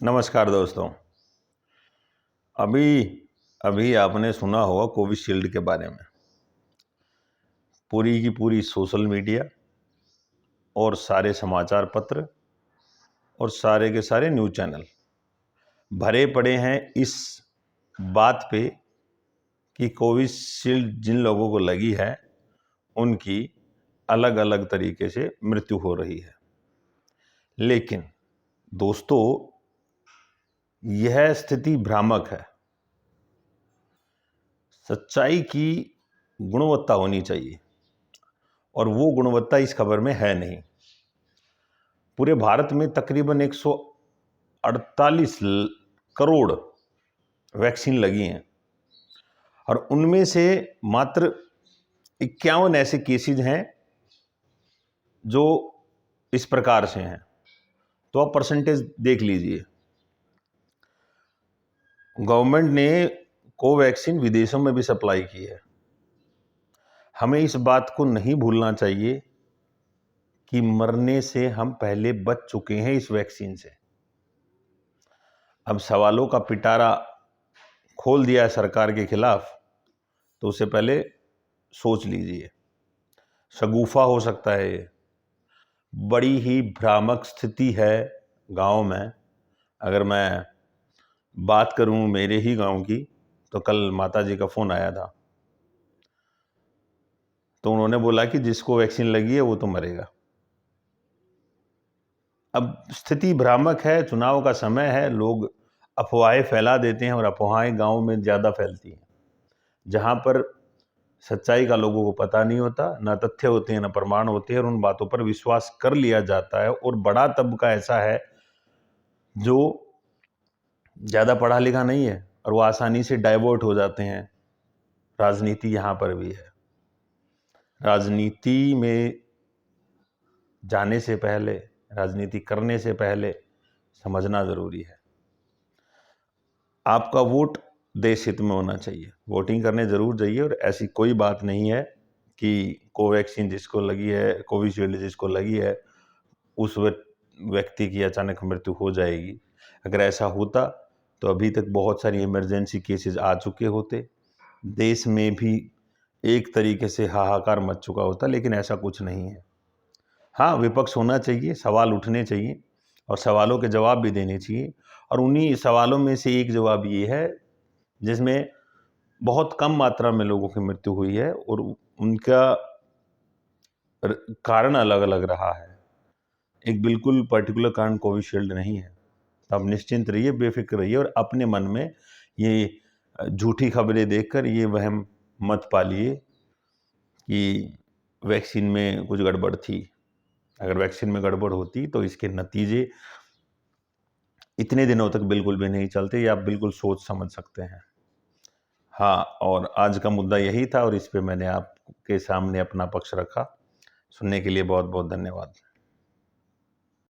नमस्कार दोस्तों। अभी अभी आपने सुना होगा कोविशील्ड के बारे में। पूरी की पूरी सोशल मीडिया और सारे समाचार पत्र और सारे के सारे न्यूज़ चैनल भरे पड़े हैं इस बात पे कि कोविशील्ड जिन लोगों को लगी है उनकी अलग अलग तरीके से मृत्यु हो रही है। लेकिन दोस्तों, यह स्थिति भ्रामक है। सच्चाई की गुणवत्ता होनी चाहिए और वो गुणवत्ता इस खबर में है नहीं। पूरे भारत में तकरीबन 148 करोड़ वैक्सीन लगी हैं और उनमें से मात्र 51 ऐसे केसेज हैं जो इस प्रकार से हैं। तो आप परसेंटेज देख लीजिए। गवर्नमेंट ने कोवैक्सीन विदेशों में भी सप्लाई की है। हमें इस बात को नहीं भूलना चाहिए कि मरने से हम पहले बच चुके हैं इस वैक्सीन से। अब सवालों का पिटारा खोल दिया है सरकार के खिलाफ, तो उससे पहले सोच लीजिए। शगुफा हो सकता है ये। बड़ी ही भ्रामक स्थिति है गांव में। अगर मैं बात करूं मेरे ही गांव की, तो कल माताजी का फ़ोन आया था, तो उन्होंने बोला कि जिसको वैक्सीन लगी है वो तो मरेगा। अब स्थिति भ्रामक है, चुनाव का समय है, लोग अफवाहें फैला देते हैं और अफवाहें गांव में ज़्यादा फैलती हैं, जहां पर सच्चाई का लोगों को पता नहीं होता, ना तथ्य होते हैं ना प्रमाण होते हैं, और उन बातों पर विश्वास कर लिया जाता है। और बड़ा तबका ऐसा है जो ज़्यादा पढ़ा लिखा नहीं है और वो आसानी से डाइवर्ट हो जाते हैं। राजनीति यहाँ पर भी है। राजनीति में जाने से पहले, राजनीति करने से पहले समझना ज़रूरी है। आपका वोट देश हित में होना चाहिए। वोटिंग करने ज़रूर जाइए। और ऐसी कोई बात नहीं है कि कोवैक्सीन जिसको लगी है, कोविशील्ड जिसको लगी है, उस व्यक्ति की अचानक मृत्यु हो जाएगी। अगर ऐसा होता तो अभी तक बहुत सारी इमरजेंसी केसेस आ चुके होते, देश में भी एक तरीके से हाहाकार मच चुका होता, लेकिन ऐसा कुछ नहीं है। हाँ, विपक्ष होना चाहिए, सवाल उठने चाहिए और सवालों के जवाब भी देने चाहिए। और उन्हीं सवालों में से एक जवाब ये है जिसमें बहुत कम मात्रा में लोगों की मृत्यु हुई है और उनका कारण अलग अलग रहा है। एक बिल्कुल पर्टिकुलर कारण कोविशील्ड नहीं है। तो आप निश्चिंत रहिए, बेफिक्र रहिए और अपने मन में ये झूठी खबरें देखकर ये वहम मत पालिए कि वैक्सीन में कुछ गड़बड़ थी। अगर वैक्सीन में गड़बड़ होती तो इसके नतीजे इतने दिनों तक बिल्कुल भी नहीं चलते। ये आप बिल्कुल सोच समझ सकते हैं। हाँ, और आज का मुद्दा यही था और इस पे मैंने आपके सामने अपना पक्ष रखा। सुनने के लिए बहुत बहुत धन्यवाद।